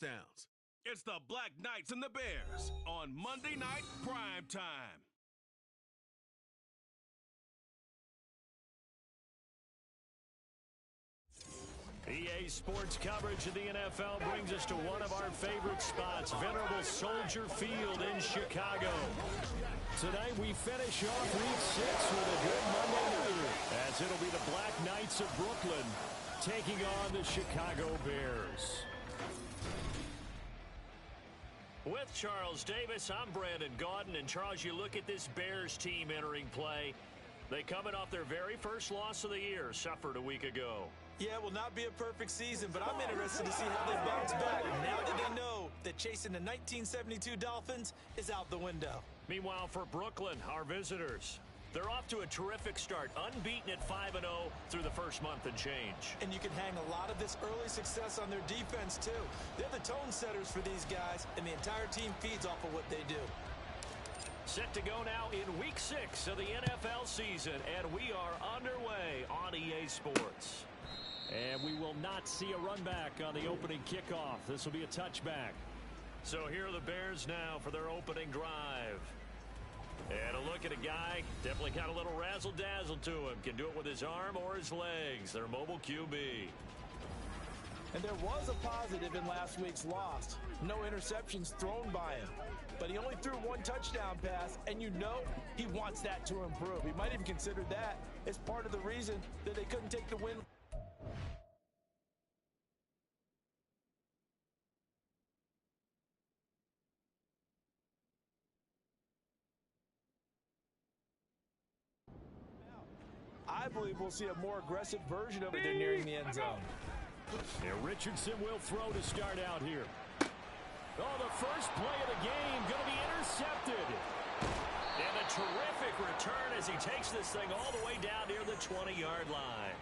Downs. It's the Black Knights and the Bears on Monday Night Prime Time. EA Sports coverage of the NFL brings us to one of our favorite spots, venerable Soldier Field in Chicago. Tonight we finish off Week 6 with a good Monday night, as it'll be the Black Knights of Brooklyn taking on the Chicago Bears. With Charles Davis, I'm Brandon Gaudin. And Charles, you look at this Bears team entering play. They coming off their very first loss of the year, suffered a week ago. Yeah, it will not be a perfect season, but I'm interested to see how they bounce back now that they know that chasing the 1972 Dolphins is out the window. Meanwhile, for Brooklyn, our visitors, they're off to a terrific start, unbeaten at 5-0 through the first month and change. And you can hang a lot of this early success on their defense, too. They're the tone setters for these guys, and the entire team feeds off of what they do. Set to go now in Week 6 of the NFL season, and we are underway on EA Sports. And we will not see a run back on the opening kickoff. This will be a touchback. So here are the Bears now for their opening drive. And a look at a guy, definitely got a little razzle-dazzle to him. Can do it with his arm or his legs. Their mobile QB. And there was a positive in last week's loss. No interceptions thrown by him. But he only threw one touchdown pass, and you know he wants that to improve. He might even consider that as part of the reason that they couldn't take the win. I believe we'll see a more aggressive version of it. They're nearing the end zone. And Richardson will throw to start out here. Oh, the first play of the game going to be intercepted. And a terrific return as he takes this thing all the way down near the 20-yard line.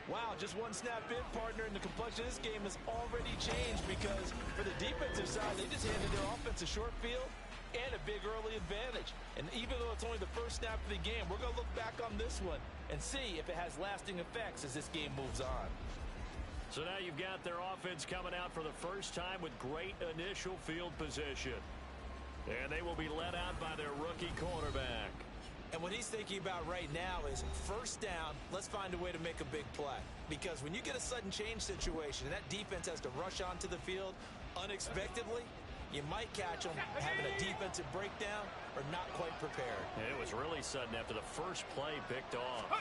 Wow, just one snap in, partner, and the complexion of this game has already changed because for the defensive side, they just handed their offense a short field and a big early advantage. And even though it's only the first snap of the game, we're going to look back on this one and see if it has lasting effects as this game moves on. So now you've got their offense coming out for the first time with great initial field position. And they will be led out by their rookie quarterback. And what he's thinking about right now is first down, let's find a way to make a big play. Because when you get a sudden change situation and that defense has to rush onto the field unexpectedly, you might catch them having a defensive breakdown or not quite prepared. And it was really sudden after the first play picked off. On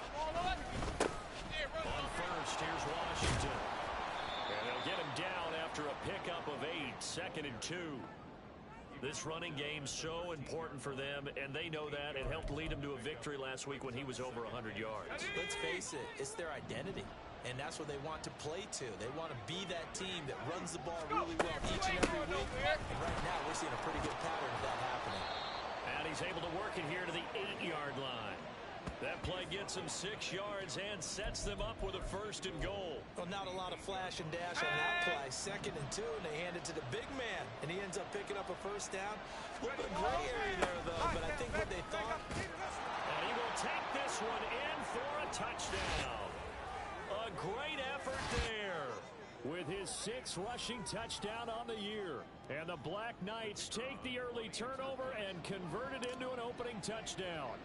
first, here's Washington. And they'll get him down after a pickup of 8, 2nd and 2. This running game's so important for them, and they know that. It helped lead them to a victory last week when he was over 100 yards. Let's face it, it's their identity, and that's what they want to play to. They want to be that team that runs the ball really well each and every week. And right now, we're seeing a pretty good pattern of that happening. And he's able to work it here to the 8-yard line. That play gets him 6 yards and sets them up with a 1st and goal. Well, not a lot of flash and dash on that play. 2nd and 2, and they hand it to the big man, and he ends up picking up a first down. A little bit of gray area there, though, but I think what they thought. And he will take this one in for a touchdown. A great effort there. With his 6th rushing touchdown on the year. And the Black Knights take the early turnover and convert it into an opening touchdown.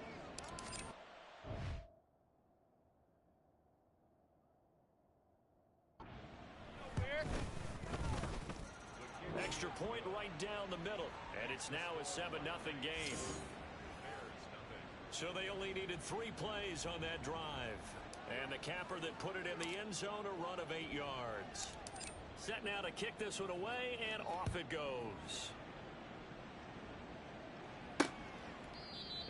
Extra point right down the middle. And it's now a 7-0 game. So they only needed 3 plays on that drive. And the capper that put it in the end zone, a run of 8 yards. Set now to kick this one away, and off it goes.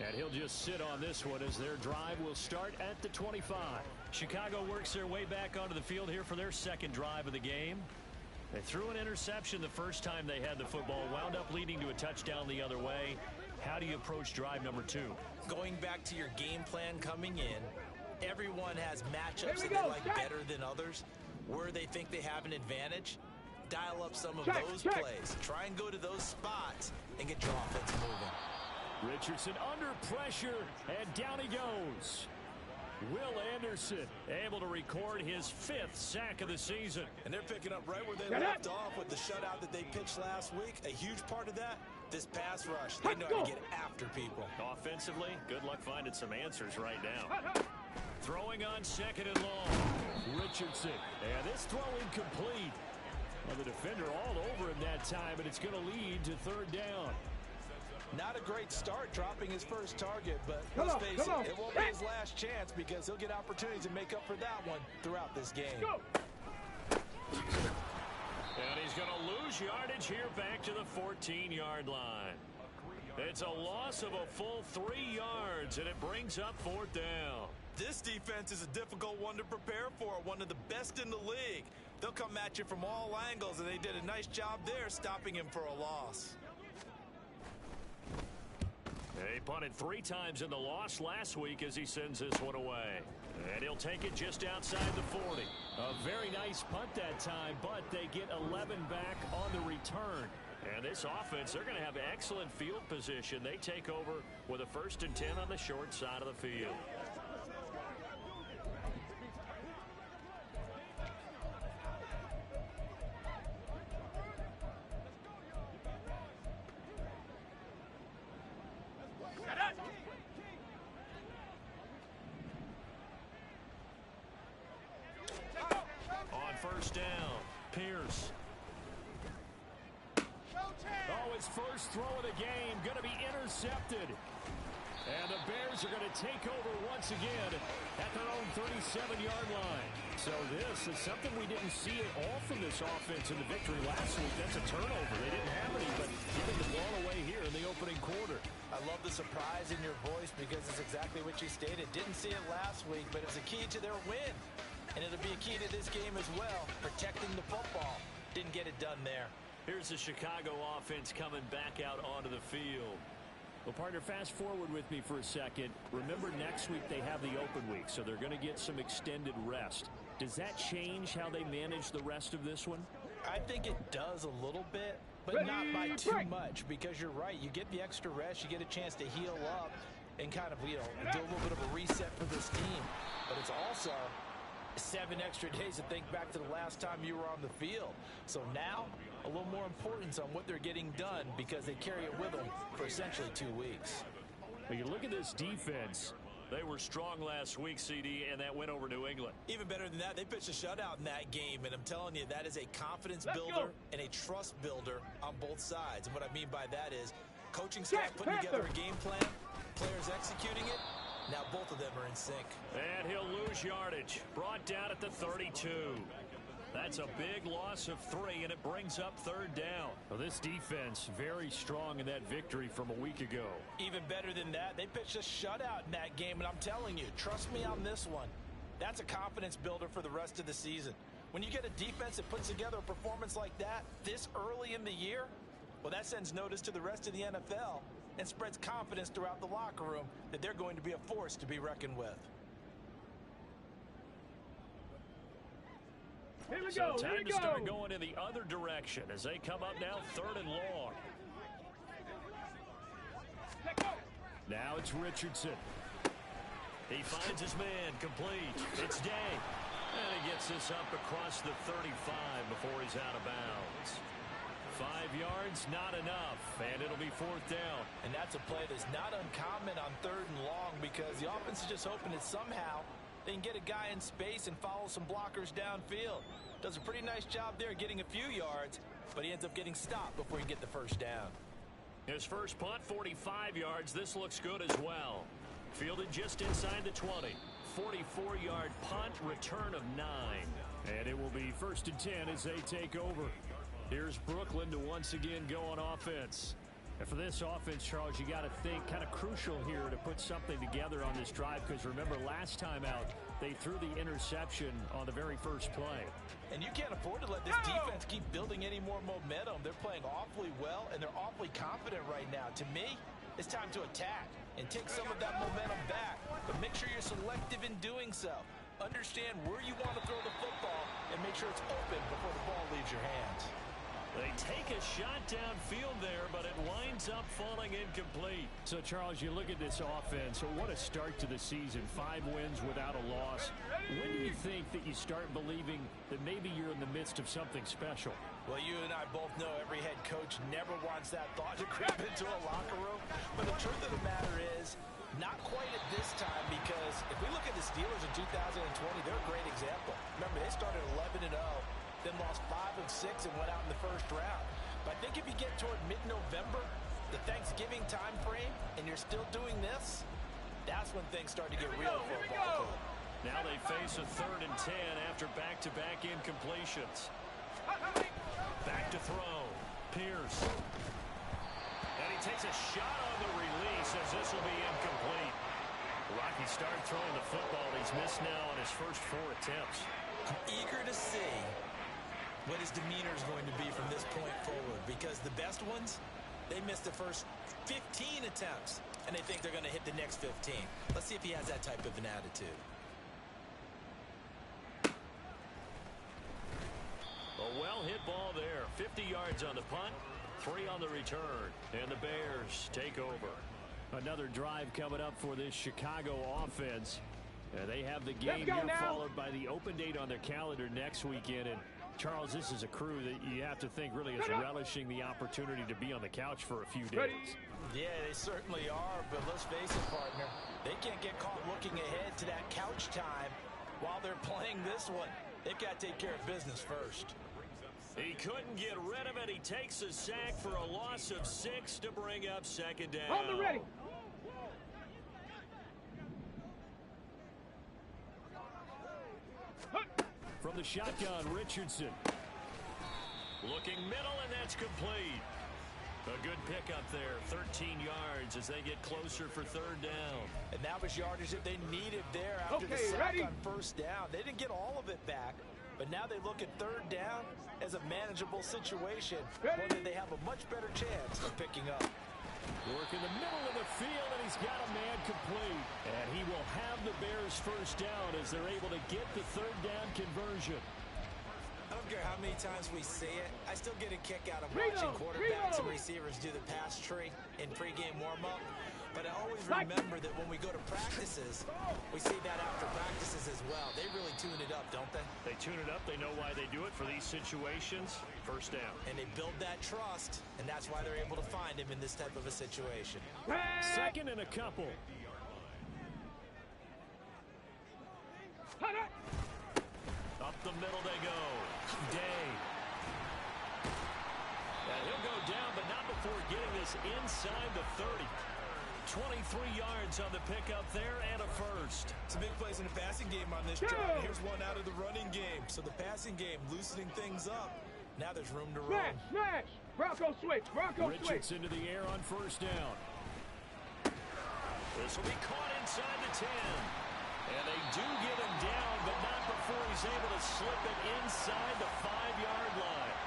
And he'll just sit on this one as their drive will start at the 25. Chicago works their way back onto the field here for their 2nd drive of the game. They threw an interception the first time they had the football, wound up leading to a touchdown the other way. How do you approach drive number 2? Going back to your game plan coming in, everyone has matchups that they like better than others. Where they think they have an advantage, dial up some of those plays. Try and go to those spots and get your offense moving. Richardson under pressure, and down he goes. Will Anderson able to record his 5th sack of the season. And they're picking up right where they left off with the shutout that they pitched last week. A huge part of that, this pass rush. They know how to get after people. Offensively, good luck finding some answers right now. Throwing on 2nd and long. Richardson. And this throw incomplete. Well, the defender all over him that time, and it's going to lead to 3rd down. Not a great start dropping his first target, but let's face it, it won't be his last chance because he'll get opportunities to make up for that one throughout this game. And he's going to lose yardage here back to the 14-yard line. It's a loss of a full 3 yards, and it brings up 4th down. This defense is a difficult one to prepare for, one of the best in the league. They'll come at you from all angles, and they did a nice job there stopping him for a loss. He punted 3 times in the loss last week as he sends this one away. And he'll take it just outside the 40. A very nice punt that time, but they get 11 back on the return. And this offense, they're going to have excellent field position. They take over with a 1st and 10 on the short side of the field. On 1st down, Pierce. Oh, his first throw of the game going to be intercepted. And the Bears are going to take over once again at their own 37-yard line. So this is something we didn't see at all from this offense in the victory last week. That's a turnover. They didn't have any, but giving the ball away here in the opening quarter. I love the surprise in your voice because it's exactly what you stated. Didn't see it last week, but it's a key to their win. And it'll be a key to this game as well, protecting the football. Didn't get it done there. Here's the Chicago offense coming back out onto the field. Well, partner, fast forward with me for a second. Remember, next week they have the open week, so they're going to get some extended rest. Does that change how they manage the rest of this one? I think it does a little bit, but not by too much, because you're right. You get the extra rest, you get a chance to heal up and kind of, do a little bit of a reset for this team. But it's also 7 extra days to think back to the last time you were on the field. So now, a little more importance on what they're getting done because they carry it with them for essentially 2 weeks. When you look at this defense, they were strong last week, CD, and that went over New England. Even better than that, they pitched a shutout in that game, and I'm telling you, that is a confidence builder and a trust builder on both sides. And what I mean by that is coaching staff putting together a game plan, players executing it. Now both of them are in sync. And he'll lose yardage. Brought down at the 32. That's a big loss of 3, and it brings up 3rd down. Well, this defense very strong in that victory from a week ago. Even better than that, they pitched a shutout in that game, and I'm telling you, trust me on this one. That's a confidence builder for the rest of the season. When you get a defense that puts together a performance like that this early in the year, well, that sends notice to the rest of the NFL and spreads confidence throughout the locker room that they're going to be a force to be reckoned with. So time to start going in the other direction as they come up now 3rd and long. Now it's Richardson. He finds his man complete. It's Day. And he gets this up across the 35 before he's out of bounds. 5 yards, not enough, and it'll be 4th down. And that's a play that's not uncommon on 3rd and long because the offense is just hoping that somehow they can get a guy in space and follow some blockers downfield. Does a pretty nice job there getting a few yards, but he ends up getting stopped before he can get the 1st down. His first punt, 45 yards. This looks good as well. Fielded just inside the 20. 44-yard punt, return of 9. And it will be 1st and 10 as they take over. Here's Brooklyn to once again go on offense. And for this offense, Charles, you got to think kind of crucial here to put something together on this drive because remember last time out, they threw the interception on the very first play. And you can't afford to let this defense keep building any more momentum. They're playing awfully well, and they're awfully confident right now. To me, it's time to attack and take some of that momentum back. But make sure you're selective in doing so. Understand where you want to throw the football and make sure it's open before the ball leaves your hands. They take a shot downfield there, but it winds up falling incomplete. So, Charles, you look at this offense. What a start to the season. 5 wins without a loss. When do you think that you start believing that maybe you're in the midst of something special? Well, you and I both know every head coach never wants that thought to creep into a locker room. But the truth of the matter is, not quite at this time, because if we look at the Steelers in 2020, they're a great example. Remember, they started 11-0. Then lost 5 of 6 and went out in the first round. But I think if you get toward mid-November, the Thanksgiving time frame, and you're still doing this, that's when things start to get real for a ball club. Now they face a 3rd and 10 after back-to-back incompletions. Back to throw. Pierce. And he takes a shot on the release as this will be incomplete. Rocky started throwing the football. He's missed now on his first 4 attempts. I'm eager to see what his demeanor is going to be from this point forward, because the best ones, they missed the first 15 attempts, and they think they're going to hit the next 15. Let's see if he has that type of an attitude. A well-hit ball there. 50 yards on the punt, 3 on the return, and the Bears take over. Another drive coming up for this Chicago offense. They have the game here followed by the open date on their calendar next weekend. And Charles, this is a crew that you have to think really is relishing the opportunity to be on the couch for a few days. Yeah, they certainly are, but let's face it, partner. They can't get caught looking ahead to that couch time while they're playing this one. They've got to take care of business first. He couldn't get rid of it. He takes a sack for a loss of 6 to bring up 2nd down. On the ready. From the shotgun, Richardson. Looking middle, and that's complete. A good pickup there, 13 yards as they get closer for 3rd down. And that was yardage that they needed there after the sack on 1st down. They didn't get all of it back, but now they look at 3rd down as a manageable situation, one that they have a much better chance of picking up. Work in the middle of the field, and he's got a man complete. And he will have the Bears 1st down as they're able to get the 3rd down conversion. I don't care how many times we see it. I still get a kick out of watching quarterbacks and receivers do the pass tree in pregame warm-up. But I always remember that when we go to practices, we see that after practices as well. They really tune it up, don't they? They tune it up. They know why they do it for these situations. 1st down. And they build that trust, and that's why they're able to find him in this type of a situation. 2nd and a couple. Up the middle they go. Day. And he'll go down, but not before getting this inside the 30. 23 yards on the pickup there and a 1st. Some big plays in the passing game on this drive. Here's one out of the running game. So the passing game loosening things up. Now there's room to run. Smash! Bronco switch! Bronco switch! Richards into the air on 1st down. This will be caught inside the 10. And they do get him down, but not before he's able to slip it inside the 5-yard line.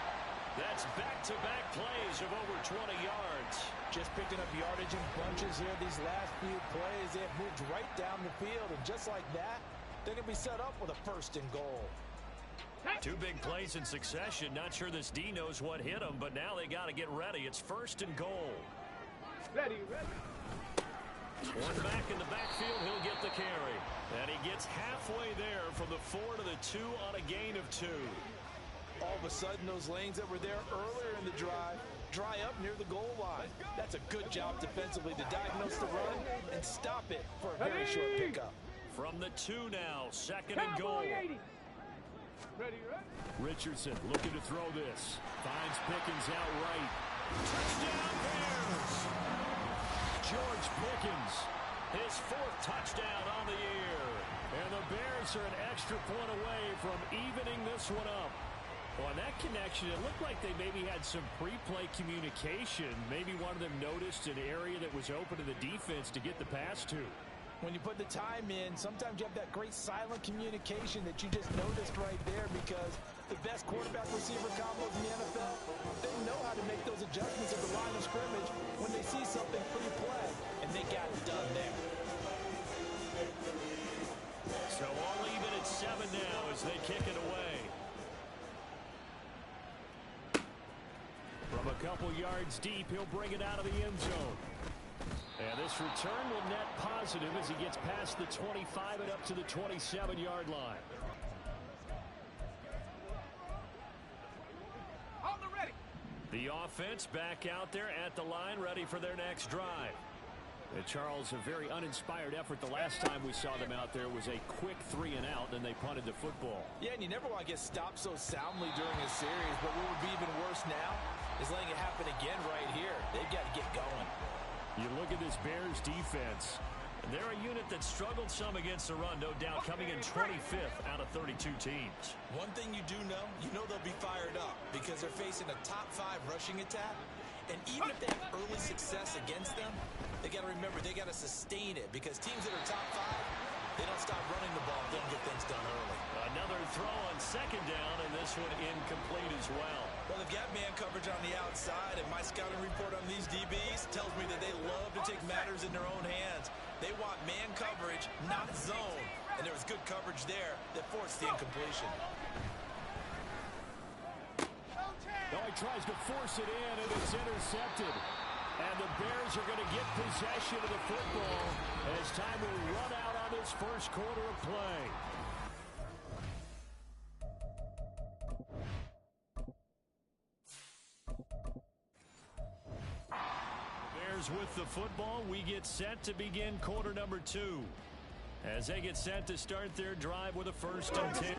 That's back-to-back plays of over 20 yards. Just picking up yardage in bunches here these last few plays. They have moved right down the field, and just like that, they're going to be set up with a 1st and goal. 2 big plays in succession. Not sure this D knows what hit him, but now they got to get ready. It's 1st and goal. Ready. One back in the backfield, he'll get the carry. And he gets halfway there from the 4 to the 2 on a gain of 2. All of a sudden, those lanes that were there earlier in the drive dry up near the goal line. That's a good job defensively to diagnose the run and stop it for a very short pickup. From the 2 now, 2nd and goal. Ready. Richardson looking to throw this. Finds Pickens out right. Touchdown Bears! George Pickens, his 4th touchdown on the year. And the Bears are an extra point away from evening this one up. On that connection, it looked like they maybe had some pre-play communication. Maybe one of them noticed an area that was open to the defense to get the pass to. When you put the time in, sometimes you have that great silent communication that you just noticed right there, because the best quarterback-receiver combos in the NFL, they know how to make those adjustments at the line of scrimmage when they see something pre-play, and they got it done there. So all even at 7 now as they kick it away. From a couple yards deep, he'll bring it out of the end zone. And this return will net positive as he gets past the 25 and up to the 27-yard line. Hold the ready. The offense back out there at the line, ready for their next drive. Charles, a very uninspired effort the last time we saw them out there was a quick 3 and out, and they punted the football. Yeah, and you never want to get stopped so soundly during a series, but what would be even worse now is letting it happen again right here. They've got to get going. You look at this Bears defense, and they're a unit that struggled some against the run, no doubt, coming in 25th out of 32 teams. One thing you do know, they'll be fired up because they're facing a top 5 rushing attack. And even if they have early success against them, they got to remember they got to sustain it because teams that are top 5, they don't stop running the ball if they don't get things done early. Another throw on second down, and this one incomplete as well. Well, they've got man coverage on the outside, and my scouting report on these DBs tells me that they love to take matters in their own hands. They want man coverage, not zone. And there was good coverage there that forced the incompletion. Oh, he tries to force it in, and it's intercepted. And the Bears are going to get possession of the football as time will run out on this first quarter of play. Bears with the football. We get set to begin quarter number 2. As they get set to start their drive with a 1st and 10.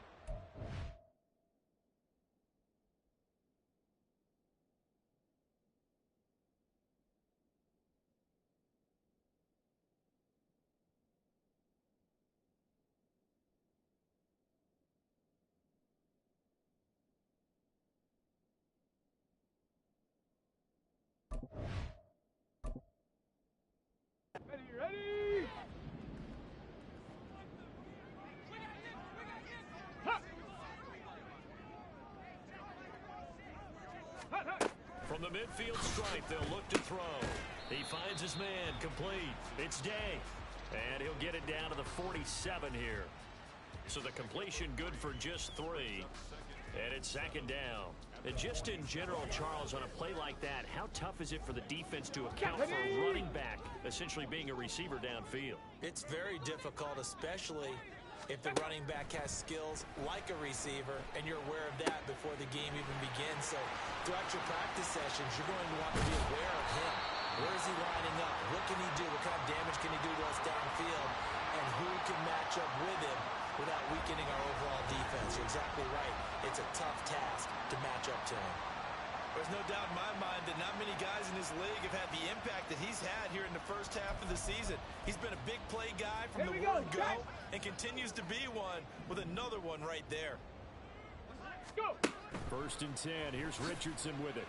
Ready. From the midfield stripe, they'll look to throw. He finds his man, complete. It's Day. And he'll get it down to the 47 here. So the completion good for just 3. And it's 2nd down. And just in general, Charles, on a play like that, how tough is it for the defense to account for a running back essentially being a receiver downfield? It's very difficult, especially if the running back has skills like a receiver, and you're aware of that before the game even begins. So throughout your practice sessions, you're going to want to be aware of him. Where is he lining up? What can he do? What kind of damage can he do to us downfield? And who can match up with him without weakening our overall defense? You're exactly right. It's a tough task to match up to him. There's no doubt in my mind that not many guys in this league have had the impact that he's had here in the first half of the season. He's been a big play guy from the word go and continues to be one with another one right there. Go. 1st and 10. Here's Richardson with it.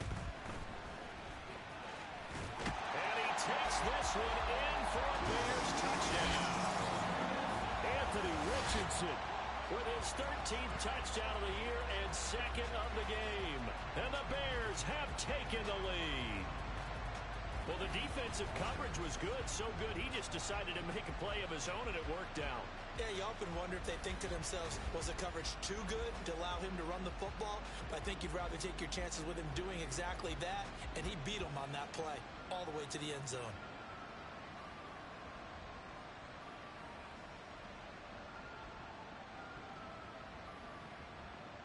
And he takes this one in for a Bears touchdown. Anthony Richardson with his 13th touchdown of the year and 2nd of the game. And the Bears have taken the lead. Well, the defensive coverage was good, so good he just decided to make a play of his own, and it worked out. Yeah, you often wonder if they think to themselves, was the coverage too good to allow him to run the football? But I think you'd rather take your chances with him doing exactly that, and he beat him on that play all the way to the end zone.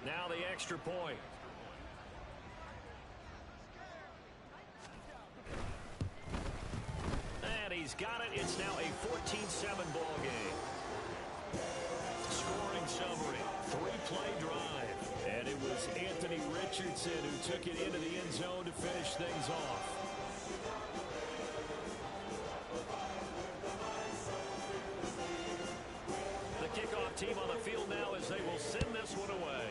Now the extra point. And he's got it. It's now a 14-7 ball game. Scoring summary. 3-play drive. And it was Anthony Richardson who took it into the end zone to finish things off. The kickoff team on the field now as they will send this one away.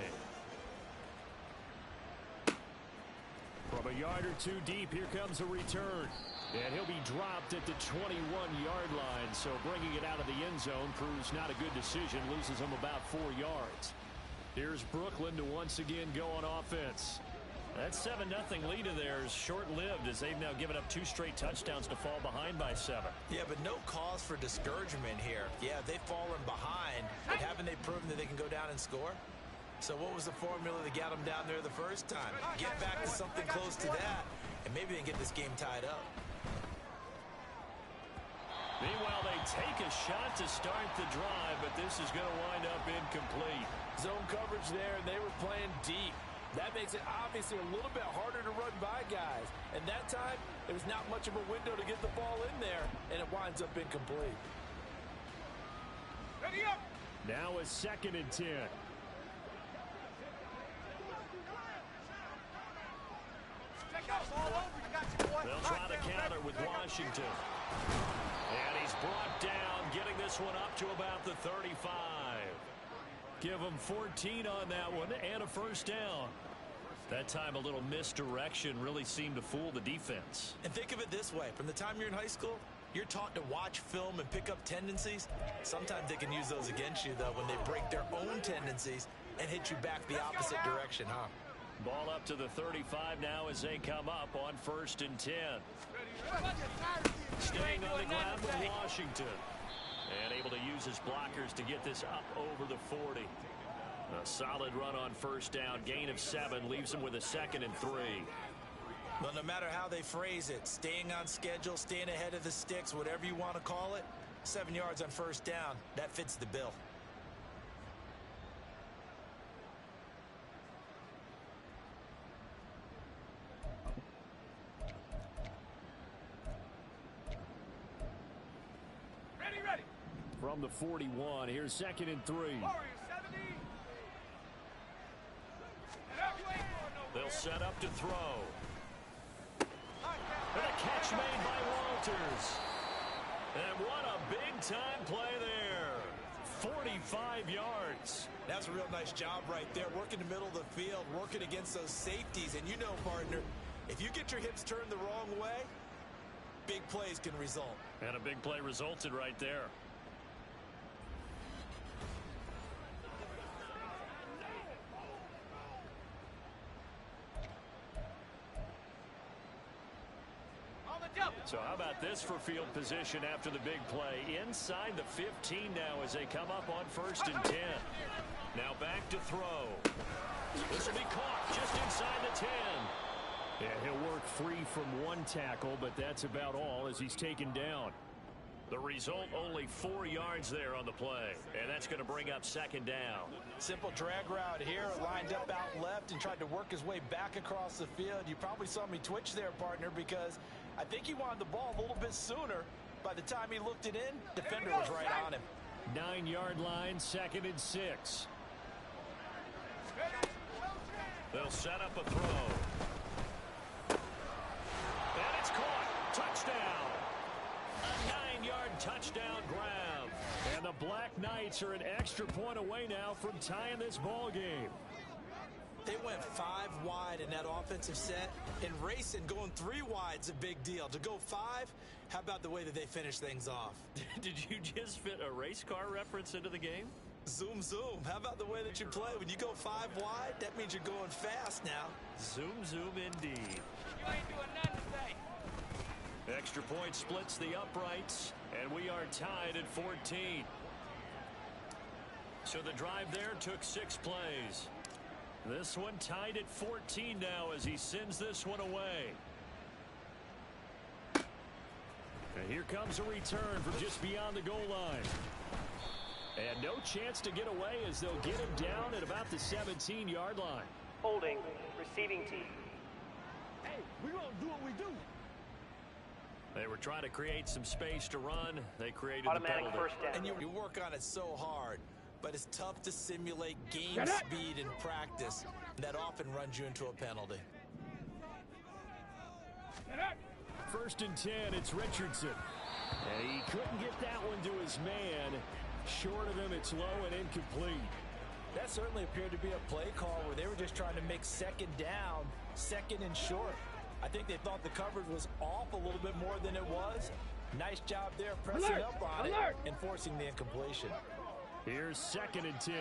From a yard or 2 deep, here comes a return. And he'll be dropped at the 21-yard line, so bringing it out of the end zone proves not a good decision, loses him about 4 yards. Here's Brooklyn to once again go on offense. That 7-0 lead of theirs short-lived as they've now given up 2 straight touchdowns to fall behind by 7. Yeah, but no cause for discouragement here. Yeah, they've fallen behind, but haven't they proven that they can go down and score? So what was the formula that got them down there the first time? Get back to something close to that, and maybe they can get this game tied up. Meanwhile, they take a shot to start the drive, but this is going to wind up incomplete. Zone coverage there, and they were playing deep. That makes it obviously a little bit harder to run by guys. And that time, there was not much of a window to get the ball in there, and it winds up incomplete. Ready up. Now a 2nd and 10. They'll try to counter with Washington. And he's brought down, getting this one up to about the 35. Give him 14 on that one and a first down. That time a little misdirection really seemed to fool the defense. And think of it this way. From the time you're in high school, you're taught to watch film and pick up tendencies. Sometimes they can use those against you, though, when they break their own tendencies and hit you back the opposite direction, huh? Ball up to the 35 now as they come up on 1st and 10. Staying on the ground with Washington. And able to use his blockers to get this up over the 40. A solid run on 1st down. Gain of 7 leaves him with a 2nd and 3. Well, no matter how they phrase it, staying on schedule, staying ahead of the sticks, whatever you want to call it, 7 yards on 1st down, that fits the bill. Ready. From the 41, here's 2nd and 3. Warriors 70. They'll set up to throw. And a catch made by Walters. And what a big-time play there. 45 yards. That's a real nice job right there. Working the middle of the field, working against those safeties. And you know, partner, if you get your hips turned the wrong way, big plays can result. And a big play resulted right there. So how about this for field position after the big play? Inside the 15 now as they come up on 1st and 10. Now back to throw. This will be caught just inside the 10. Yeah, he'll work free from one tackle, but that's about all as he's taken down. The result, only 4 yards there on the play, and that's going to bring up 2nd down. Simple drag route here, lined up out left and tried to work his way back across the field. You probably saw me twitch there, partner, because I think he wanted the ball a little bit sooner. By the time he looked it in, defender was right on him. 9-yard line, 2nd and 6. They'll set up a throw. And it's caught. Touchdown. A 9-yard touchdown grab. And the Black Knights are an extra point away now from tying this ball game. They went 5 wide in that offensive set, and racing going 3 wide's a big deal. To go 5, how about the way that they finish things off? Did you just fit a race car reference into the game? Zoom, zoom. How about the way that you play? When you go 5 wide, that means you're going fast now. Zoom, zoom indeed. You ain't doing nothing today. Extra point splits the uprights, and we are tied at 14. So the drive there took 6 plays. This one tied at 14 now as he sends this one away. And here comes a return from just beyond the goal line. And no chance to get away as they'll get him down at about the 17-yard line. Holding, receiving team. Hey, we're going to do what we do. They were trying to create some space to run. They created Automatic the penalty. first down. And you work on it so hard, but it's tough to simulate game speed in practice. That often runs you into a penalty. 1st and 10, it's Richardson. And he couldn't get that one to his man. Short of him, it's low and incomplete. That certainly appeared to be a play call where they were just trying to make 2nd down, 2nd and short. I think they thought the coverage was off a little bit more than it was. Nice job there pressing up on it and forcing the incompletion. Here's 2nd and 10.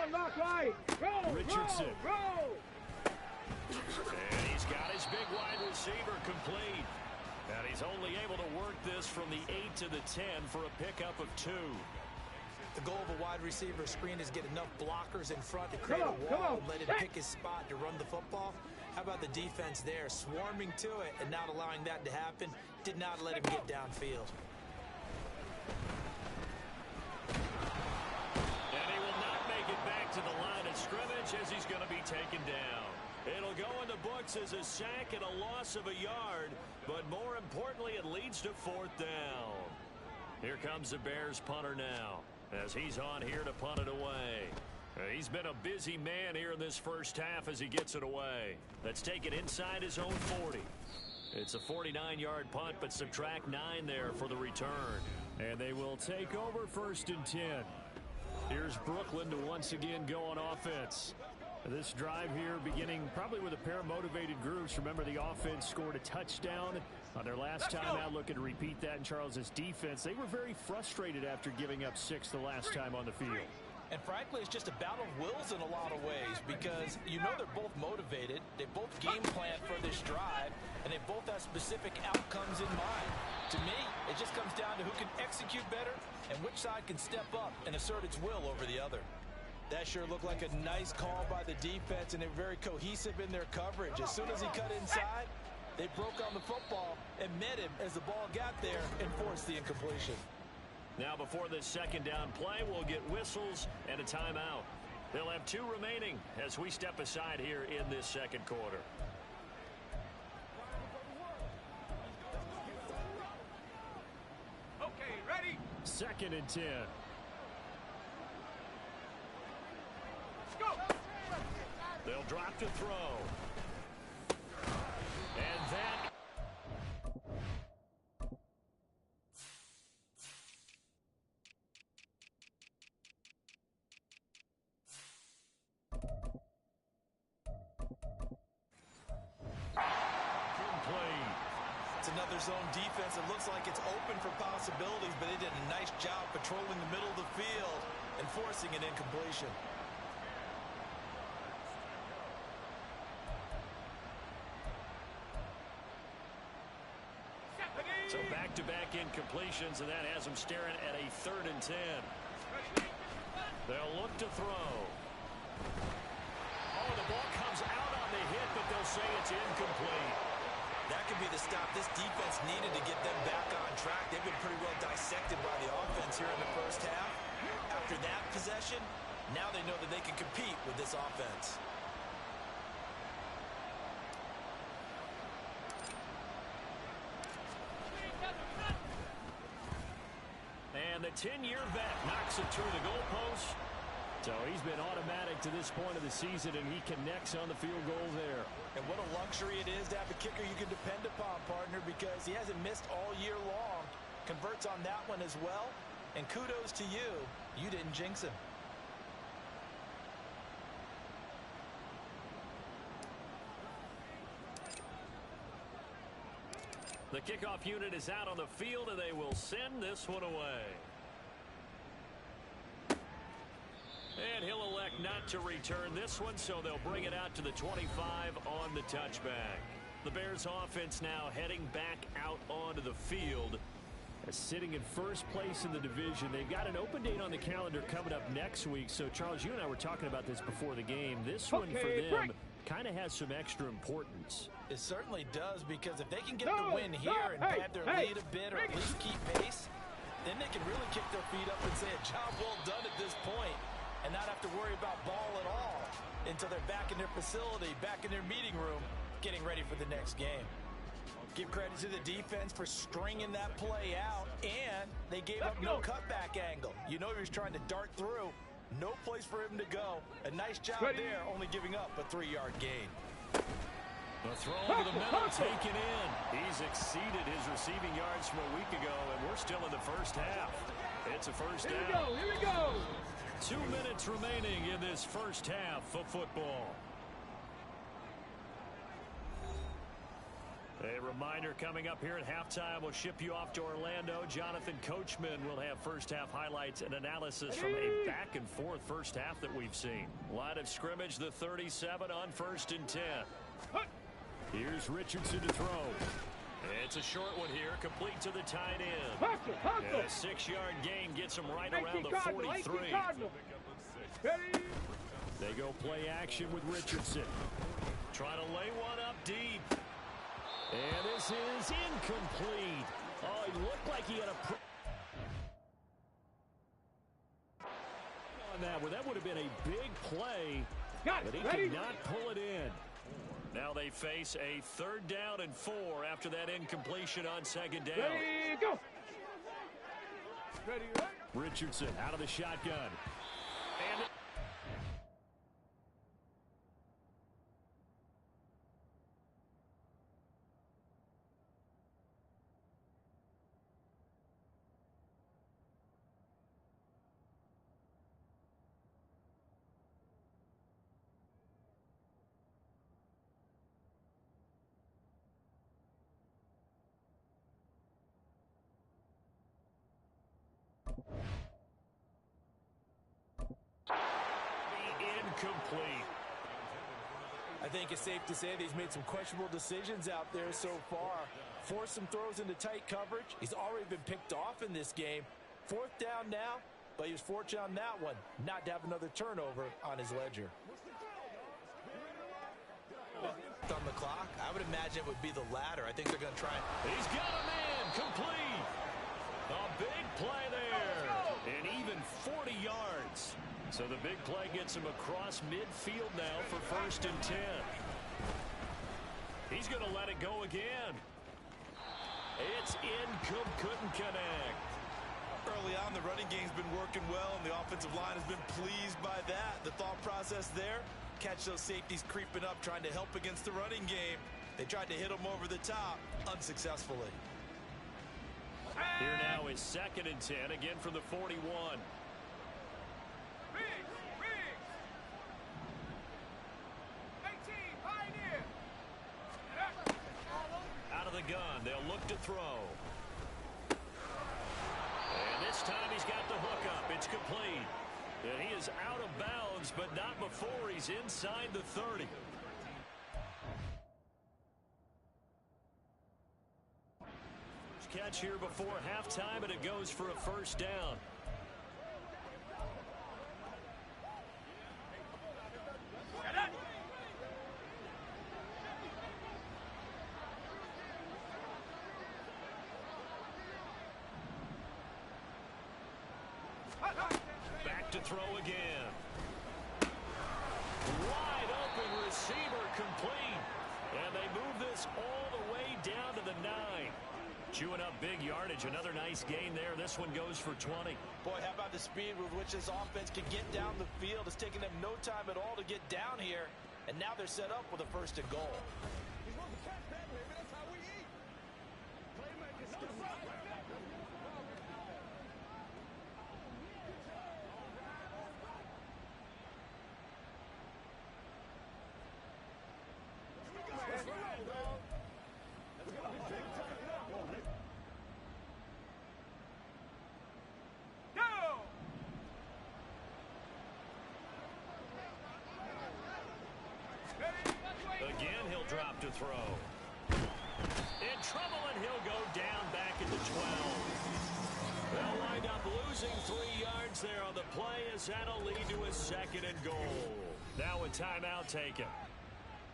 Unlock right. Roll, Richardson. roll. And he's got his big wide receiver complete. And he's only able to work this from the 8 to the 10 for a pickup of 2. The goal of a wide receiver screen is get enough blockers in front to create a wall and let him pick his spot to run the football. How about the defense there, swarming to it and not allowing that to happen? Did not let him get downfield. And he will not make it back to the line of scrimmage as he's going to be taken down. It'll go in the books as a sack and a loss of a yard, but more importantly, it leads to 4th down. Here comes the Bears punter now, as he's on here to punt it away. He's been a busy man here in this first half as he gets it away. Let's take it inside his own 40. It's a 49-yard punt, but subtract 9 there for the return. And they will take over 1st and 10. Here's Brooklyn to once again go on offense. This drive here beginning probably with a pair of motivated groups. Remember, the offense scored a touchdown on their last time out. Looking to repeat that in Charles's defense. They were very frustrated after giving up 6 the last time on the field. And frankly, it's just a battle of wills in a lot of ways because you know they're both motivated. They both game plan for this drive, and they both have specific outcomes in mind. To me, it just comes down to who can execute better and which side can step up and assert its will over the other. That sure looked like a nice call by the defense, and they're very cohesive in their coverage. As soon as he cut inside, they broke on the football and met him as the ball got there and forced the incompletion. Now before this 2nd down play, we'll get whistles and a timeout. They'll have 2 remaining as we step aside here in this 2nd quarter. Okay, ready? 2nd and 10. Let's go! They'll drop to throw. And that... It's another zone defense. It looks like it's open for possibilities, but they did a nice job patrolling the middle of the field and forcing an incompletion. So back-to-back incompletions, and that has them staring at a 3rd and 10. They'll look to throw. Oh, the ball comes out on the hit, but they'll say it's incomplete. That could be the stop this defense needed to get them back on track. They've been pretty well dissected by the offense here in the first half. After that possession, now they know that they can compete with this offense. And the 10-year vet knocks it through the goalpost. So he's been automatic to this point of the season, and he connects on the field goal there. And what a luxury it is to have a kicker you can depend upon, partner, because he hasn't missed all year long. Converts on that one as well. And kudos to you. You didn't jinx him. The kickoff unit is out on the field, and they will send this one away. And he'll elect not to return this one, so they'll bring it out to the 25 on the touchback. The Bears offense now heading back out onto the field. Sitting in first place in the division. They've got an open date on the calendar coming up next week. So, Charles, you and I were talking about this before the game. This one for them kind of has some extra importance. It certainly does, because if they can get the win here and pad their lead a bit or at least keep pace, then they can really kick their feet up and say a job well done at this point and not have to worry about ball at all until they're back in their facility, back in their meeting room, getting ready for the next game. Give credit to the defense for stringing that play out, and they gave up no cutback angle. You know he was trying to dart through. No place for him to go. A nice job there, only giving up a 3-yard gain. The throw over the middle taken in. He's exceeded his receiving yards from a week ago, and we're still in the first half. It's a first down. Here we go. 2 minutes remaining in this first half of football. A reminder coming up here at halftime, we'll ship you off to Orlando. Jonathan Coachman will have first half highlights and analysis from a back and forth first half that we've seen. Line of scrimmage, the 37 on 1st and 10. Here's Richardson to throw. And It's a short one here, complete to the tight end. And a 6-yard gain gets him right around the 43. They go play action with Richardson. Trying to lay one up deep. And this is incomplete. Oh, he looked like he had a... on that one. That would have been a big play, but he could not pull it in. Now they face a 3rd down and 4 after that incompletion on 2nd down. Ready, go. Ready, right. Richardson out of the shotgun. And incomplete. I think it's safe to say that he's made some questionable decisions out there so far. Forced some throws into tight coverage. He's already been picked off in this game. 4th down now, but he was fortunate on that one not to have another turnover on his ledger. On the clock, I would imagine it would be the latter. I think they're going to try. He's got a man complete. A big play there. And even 40 yards. So the big play gets him across midfield now for 1st and 10. He's going to let it go again. It's incomplete. Couldn't connect. Early on, the running game's been working well, and the offensive line has been pleased by that. The thought process there, catch those safeties creeping up, trying to help against the running game. They tried to hit them over the top, unsuccessfully. Here now is 2nd and 10, again from the 41. Out of the gun, they'll look to throw. And this time he's got the hook up. It's complete. And he is out of bounds, but not before he's inside the 30. Catch here before halftime, and it goes for a 1st down. Back to throw again. Wide open receiver complete. And they move this all the way down to the 9. Chewing up big yardage. Another nice gain there. This one goes for 20. Boy, how about the speed with which this offense can get down the field? It's taking them no time at all to get down here. And now they're set up with a 1st and goal. Again, he'll drop to throw. In trouble, and he'll go down back at the 12. They'll wind up losing 3 yards there on the play, as that'll lead to a 2nd and goal. Now a timeout taken.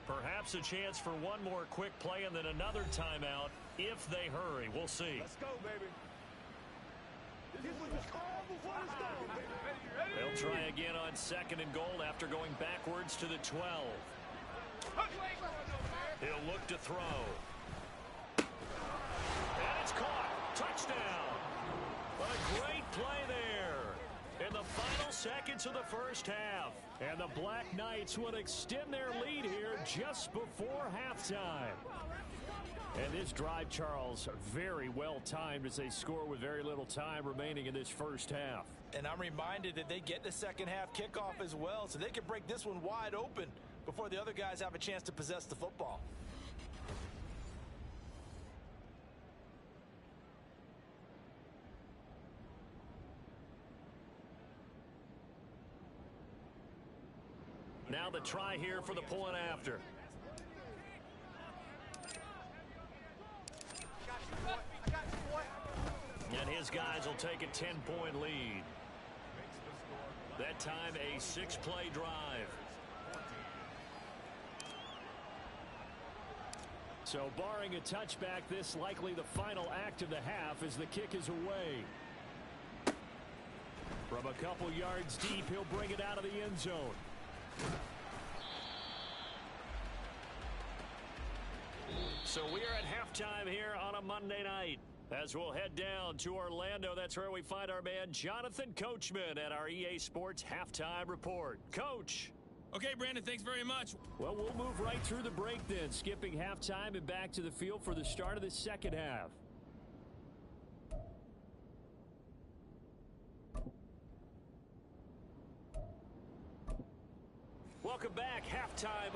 Perhaps a chance for one more quick play and then another timeout if they hurry. We'll see. Let's go, baby. They'll try again on 2nd and goal after going backwards to the 12. He'll look to throw. And it's caught. Touchdown. A great play there in the final seconds of the 1st half. And the Black Knights will extend their lead here just before halftime. And this drive, Charles, very well timed as they score with very little time remaining in this 1st half. And I'm reminded that they get the 2nd half kickoff as well, so they can break this one wide open before the other guys have a chance to possess the football. Now the try here for the point after. his guys will take a 10-point lead. That time a 6-play drive. So barring a touchback, this likely the final act of the half as the kick is away. From a couple yards deep, he'll bring it out of the end zone. So we are at halftime here on a Monday night. As we'll head down to Orlando, that's where we find our man Jonathan Coachman at our EA Sports Halftime Report. Coach. Okay, Brandon, thanks very much. Well, we'll move right through the break then, skipping halftime and back to the field for the start of the second half. Welcome back. Halftime.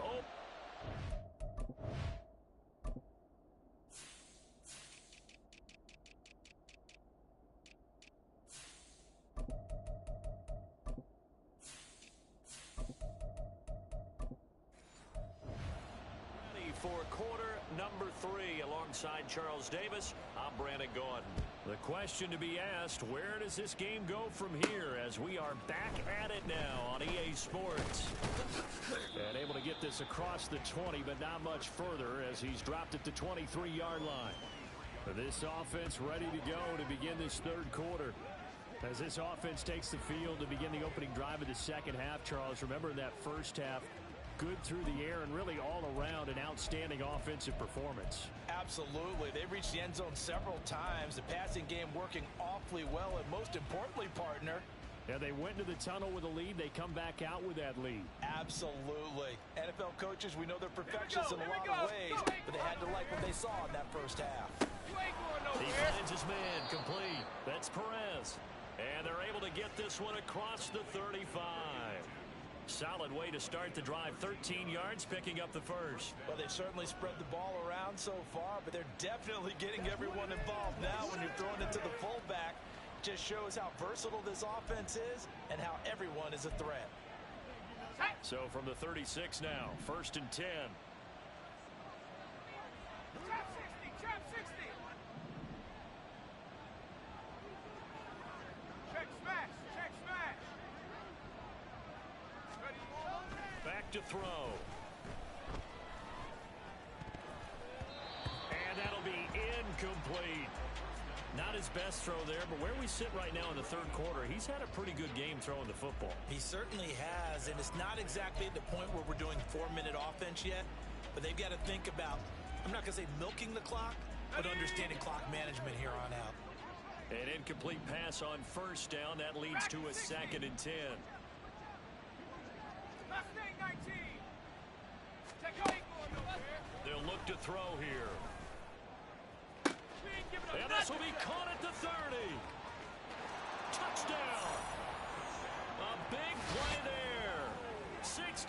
For quarter number 3 alongside Charles Davis, I'm Brandon Gaudin. The question to be asked, where does this game go from here as we are back at it now on EA Sports? And able to get this across the 20, but not much further as he's dropped it to 23-yard line. This offense ready to go to begin this third quarter. As this offense takes the field to begin the opening drive of the second half, Charles, remember in that first half, good through the air and really all around an outstanding offensive performance. Absolutely. They reached the end zone several times. The passing game working awfully well, and most importantly, partner, yeah, they went into the tunnel with a lead. They come back out with that lead. Absolutely. NFL coaches, we know they're perfectionists in a lot of ways, but they had to like what they saw in that first half. He finds his man complete. That's Perez. And they're able to get this one across the 35. Solid way to start the drive. 13 yards, picking up the first. Well, they've certainly spread the ball around so far, but they're definitely getting everyone involved now when you're throwing it to the fullback. Just shows how versatile this offense is and how everyone is a threat. So from the 36 now, 1st and 10. Trap 60. Check smash. Back to throw. And that'll be incomplete. Not his best throw there, but where we sit right now in the third quarter, he's had a pretty good game throwing the football. He certainly has, and it's not exactly at the point where we're doing 4-minute offense yet, but they've got to think about, I'm not going to say milking the clock, but understanding clock management here on out. An incomplete pass on first down. That leads to a 2nd and 10. They'll look to throw here. And this will be caught at the 30. Touchdown. A big play there. 60.